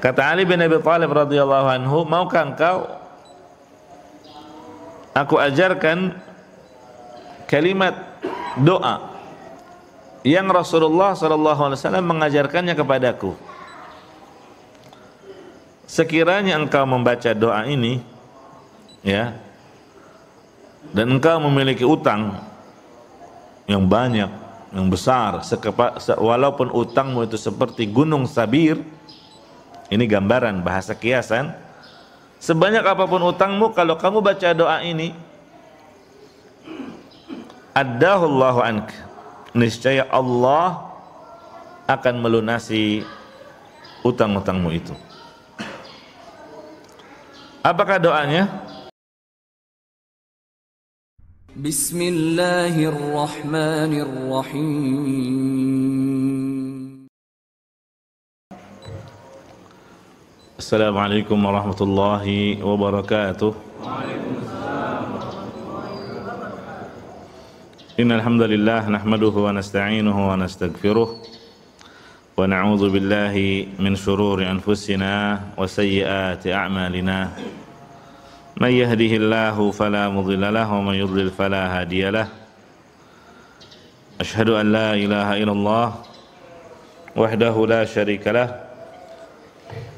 Kata Ali bin Abi Thalib radhiyallahu anhu, maukah engkau aku ajarkan kalimat doa yang Rasulullah sallallahu alaihi wasallam mengajarkannya kepadaku. Sekiranya engkau membaca doa ini, ya, dan engkau memiliki utang yang banyak, yang besar, walaupun utangmu itu seperti gunung Sabir, ini gambaran bahasa kiasan, sebanyak apapun utangmu, kalau kamu baca doa ini, addahullahu ank, niscaya Allah akan melunasi utang-utangmu itu. Apakah doanya? Bismillahirrahmanirrahim. Assalamualaikum warahmatullahi wabarakatuh. Innal hamdalillah nahmaduhu wa nasta'inuhu wa nastaghfiruh wa na'udzu billahi min shururi anfusina wa sayyiati a'malina. May yahdihillahu fala mudilla lahu wa may yudlil fala hadiyalah. Asyhadu an la ilaha illallah wahdahu la syarika lah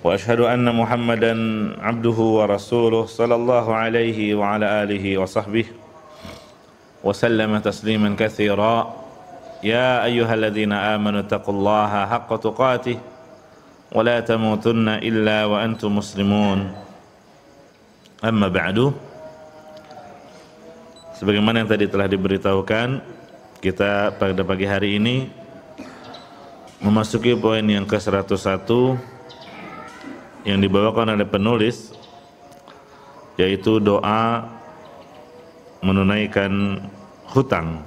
wa asyhadu anna Muhammadan abduhu wa rasuluh sallallahu alaihi wa ala alihi wa sahbihi wa sallama tasliman katsira. Ya ayyuhalladzina amanu taqullaha haqqa tuqatih wa la tamutunna illa wa antum muslimun. Amma ba'du. Sebagaimana yang tadi telah diberitahukan, kita pada pagi hari ini memasuki poin yang ke-101 yang dibawakan oleh penulis, yaitu doa menunaikan hutang.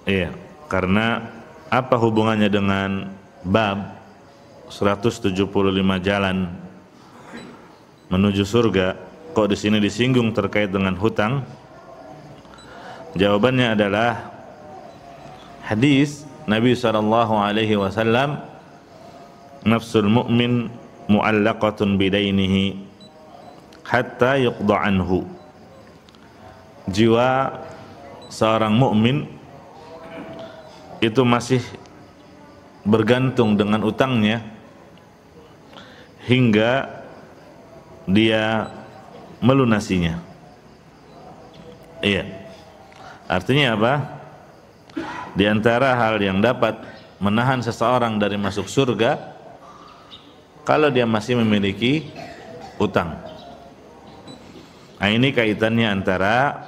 Iya, karena apa hubungannya dengan bab 175 jalan menuju surga? Kok di sini disinggung terkait dengan hutang? Jawabannya adalah hadis Nabi sallallahu alaihi wasallam, nafsul mu'min mu'allaqatun bidainihi hatta yuqda anhu. Jiwa seorang mukmin itu masih bergantung dengan utangnya hingga dia melunasinya. Iya. Artinya apa? Di antara hal yang dapat menahan seseorang dari masuk surga, kalau dia masih memiliki utang. Nah, ini kaitannya antara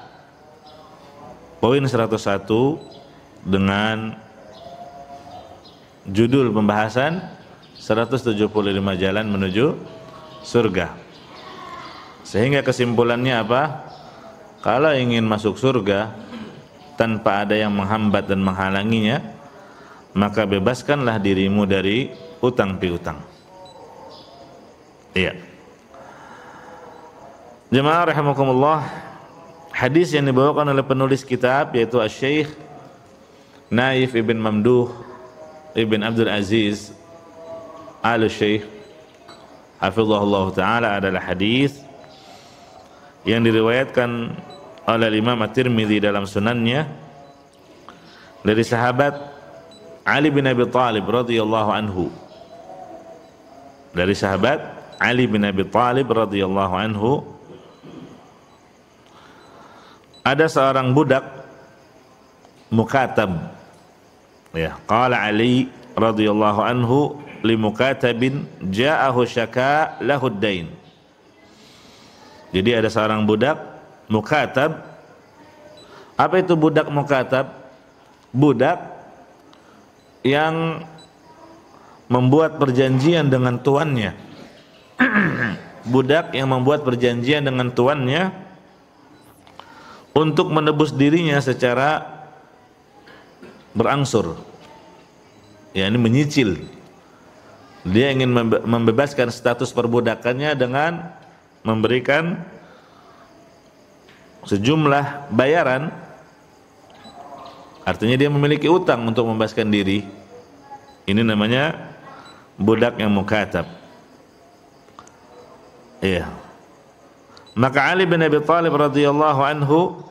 poin 101 dengan judul pembahasan 175 jalan menuju surga. Sehingga kesimpulannya apa? Kalau ingin masuk surga tanpa ada yang menghambat dan menghalanginya, maka bebaskanlah dirimu dari utang piutang. Iya. Jemaah rahimakumullah, hadis yang dibawakan oleh penulis kitab yaitu Asy-Syaikh Naif ibn Mamduh ibn Abdul Aziz Al-Syaikh hafizahullah ta'ala adalah hadis yang diriwayatkan oleh Imam At-Tirmidzi dalam sunannya dari sahabat Ali bin Abi Thalib radhiyallahu anhu. Dari sahabat Ali bin Abi Thalib radhiyallahu anhu, ada seorang budak mukatab, ya, qala Ali radhiyallahu anhu li mukatabin ja'ahu syaka lahu ad-dain. Jadi ada seorang budak mukatab. Apa itu budak mukatab? Budak yang membuat perjanjian dengan tuannya. Budak yang membuat perjanjian dengan tuannya untuk menebus dirinya secara berangsur, ya, ini menyicil. Dia ingin membebaskan status perbudakannya dengan memberikan sejumlah bayaran. Artinya dia memiliki utang untuk membebaskan diri. Ini namanya budak yang mukatab. Iya. Maka Ali bin Abi Thalib radhiyallahu anhu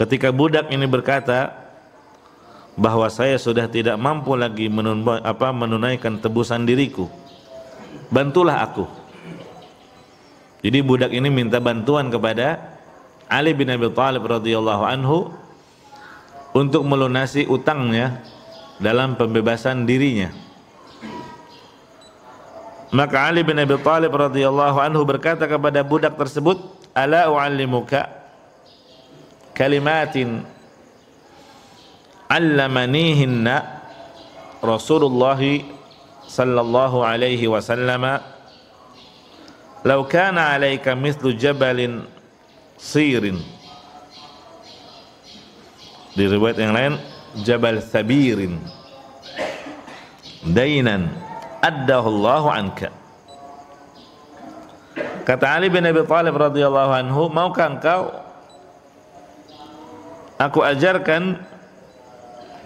ketika budak ini berkata bahwa saya sudah tidak mampu lagi menunaikan tebusan diriku, bantulah aku. Jadi budak ini minta bantuan kepada Ali bin Abi Thalib radhiyallahu anhu untuk melunasi utangnya dalam pembebasan dirinya. Maka Ali bin Abi Thalib radhiyallahu anhu berkata kepada budak tersebut, "Ala u'allimuka kalimatin 'allamanihinna Rasulullah sallallahu alaihi wasallam law kana 'alaika mithlu jabalin sirin." Di riwayat yang lain, Jabal Sabirin dainan addahullahu anka. Kata Ali bin Abi Thalib radhiyallahu anhu, maukah engkau aku ajarkan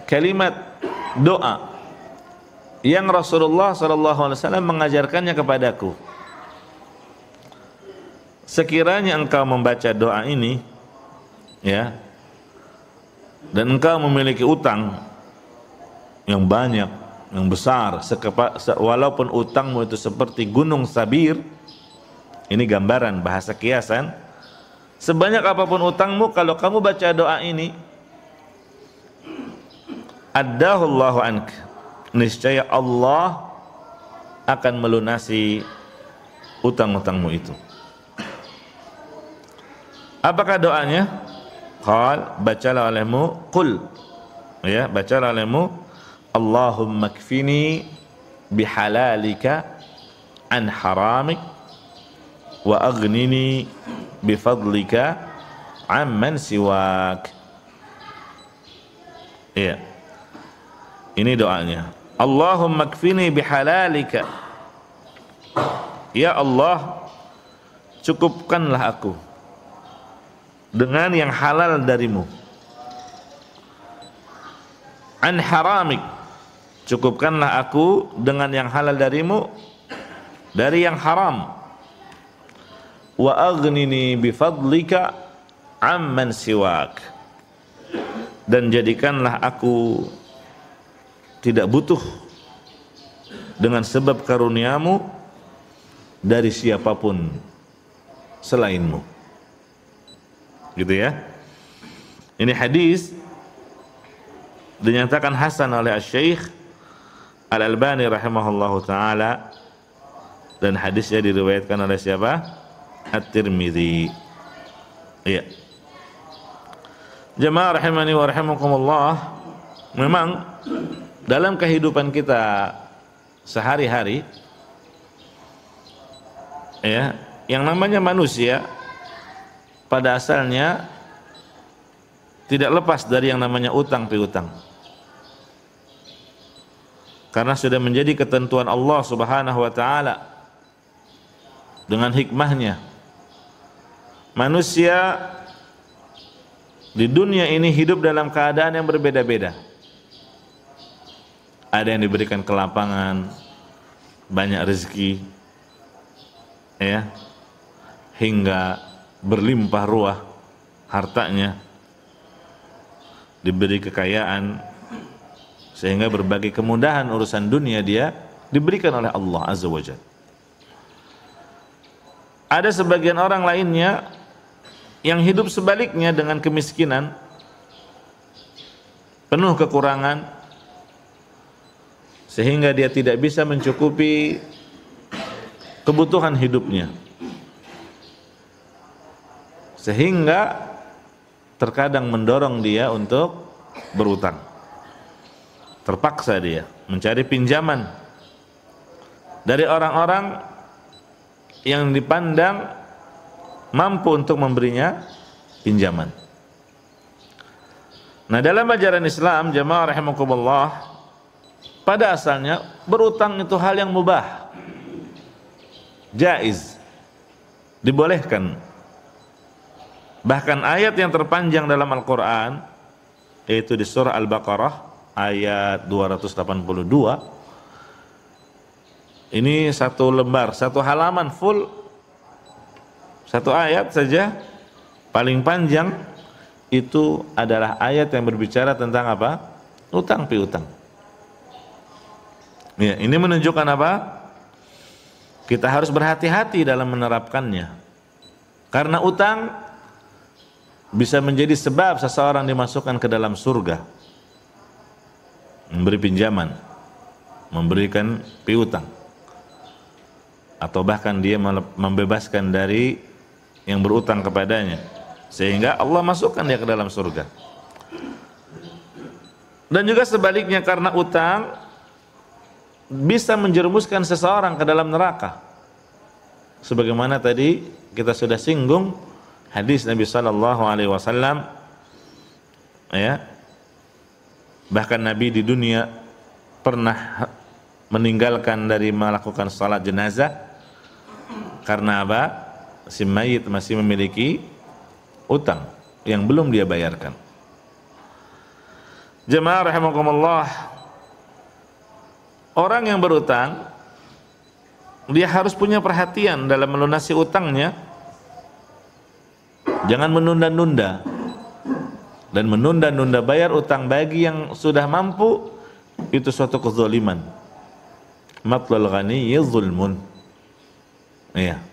kalimat doa yang Rasulullah sallallahu alaihi wasallam mengajarkannya kepadaku. Sekiranya engkau membaca doa ini, ya, dan engkau memiliki utang yang banyak, yang besar, walaupun utangmu itu seperti gunung Sabir, ini gambaran bahasa kiasan, sebanyak apapun utangmu, kalau kamu baca doa ini, addahullahu anka, niscaya Allah akan melunasi utang-utangmu itu. Apakah doanya? Qal, bacalah olehmu, qul, ya, bacalah olehmu, Allahumma kfini bihalalika an haramik wa aghnini bifadlika amman siwak. Ya, ini doanya. Allahumma kfini bihalalika, ya Allah, cukupkanlah aku dengan yang halal darimu. An haramik, cukupkanlah aku dengan yang halal darimu dari yang haram. Wa aghnini bifadlika amman siwak, dan jadikanlah aku tidak butuh dengan sebab karuniamu dari siapapun selainmu. Gitu ya. Ini hadis dinyatakan hasan oleh Syekh Al-Albani rahimahullahu taala, dan hadisnya diriwayatkan oleh siapa? At-Tirmidzi. Iya. Jemaah rahimani wa rahimakumullah, memang dalam kehidupan kita sehari-hari, ya, yang namanya manusia pada asalnya tidak lepas dari yang namanya utang piutang. Karena sudah menjadi ketentuan Allah Subhanahu wa taala dengan hikmahnya. Manusia di dunia ini hidup dalam keadaan yang berbeda-beda. Ada yang diberikan kelapangan, banyak rezeki, ya, hingga berlimpah ruah hartanya, diberi kekayaan, sehingga berbagai kemudahan urusan dunia dia diberikan oleh Allah Azza wa Jalla. Ada sebagian orang lainnya yang hidup sebaliknya dengan kemiskinan, penuh kekurangan, sehingga dia tidak bisa mencukupi kebutuhan hidupnya, sehingga terkadang mendorong dia untuk berutang. Terpaksa dia mencari pinjaman dari orang-orang yang dipandang mampu untuk memberinya pinjaman. Nah, dalam ajaran Islam, jamaah rahimakumullah, pada asalnya berutang itu hal yang mubah, jaiz, dibolehkan. Bahkan ayat yang terpanjang dalam Al-Quran, yaitu di surah Al-Baqarah ayat 282, Ini satu lembar, satu halaman full, satu ayat saja paling panjang itu adalah ayat yang berbicara tentang apa? Utang piutang. Ya, ini menunjukkan apa? Kita harus berhati-hati dalam menerapkannya. Karena utang bisa menjadi sebab seseorang dimasukkan ke dalam surga. Memberi pinjaman, memberikan piutang, atau bahkan dia membebaskan dari yang berutang kepadanya, sehingga Allah masukkan dia ke dalam surga. Dan juga sebaliknya, karena utang bisa menjerumuskan seseorang ke dalam neraka. Sebagaimana tadi kita sudah singgung hadis Nabi sallallahu alaihi wasallam, ya. Bahkan Nabi di dunia pernah meninggalkan dari melakukan salat jenazah karena apa? Si mayit masih memiliki utang yang belum dia bayarkan. Jemaah rahimakumullah, orang yang berutang dia harus punya perhatian dalam melunasi utangnya. Jangan menunda-nunda. Dan menunda-nunda bayar utang bagi yang sudah mampu itu suatu kezaliman. Matlul ghaniyyi zulmun. Iya.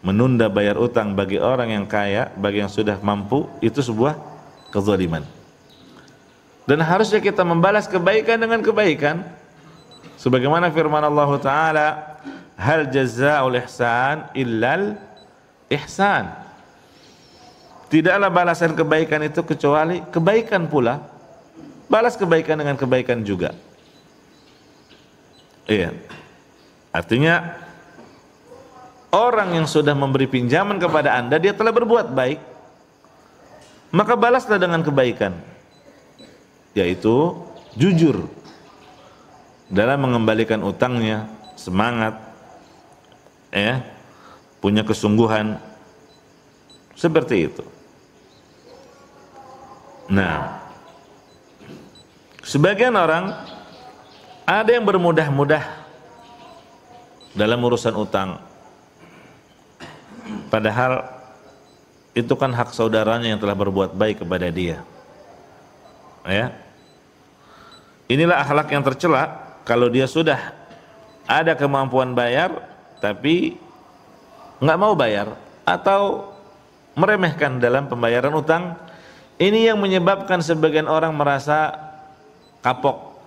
Menunda bayar utang bagi orang yang kaya, bagi yang sudah mampu, itu sebuah kezaliman. Dan harusnya kita membalas kebaikan dengan kebaikan. Sebagaimana firman Allah Ta'ala, hal jazaa'ul ihsan illal ihsan. Tidaklah balasan kebaikan itu kecuali kebaikan pula. Balas kebaikan dengan kebaikan juga. Iya. Artinya orang yang sudah memberi pinjaman kepada Anda, dia telah berbuat baik, maka balaslah dengan kebaikan, yaitu jujur dalam mengembalikan utangnya, semangat, ya, punya kesungguhan, seperti itu. Nah, sebagian orang ada yang bermudah-mudah dalam urusan utang, padahal itu kan hak saudaranya yang telah berbuat baik kepada dia. Ya, inilah akhlak yang tercela. Kalau dia sudah ada kemampuan bayar tapi nggak mau bayar atau meremehkan dalam pembayaran utang, ini yang menyebabkan sebagian orang merasa kapok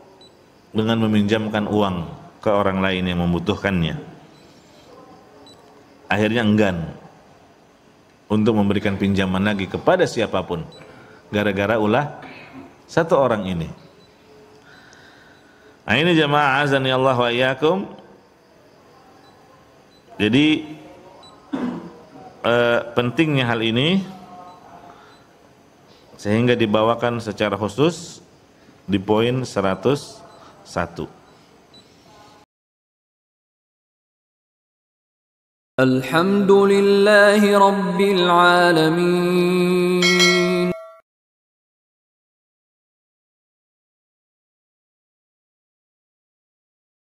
dengan meminjamkan uang ke orang lain yang membutuhkannya. Akhirnya enggan untuk memberikan pinjaman lagi kepada siapapun gara-gara ulah satu orang ini. Nah, ini jemaah azani Allah wa iyyakum. Jadi pentingnya hal ini sehingga dibawakan secara khusus di poin 101. Alhamdulillahi Rabbil Alamin.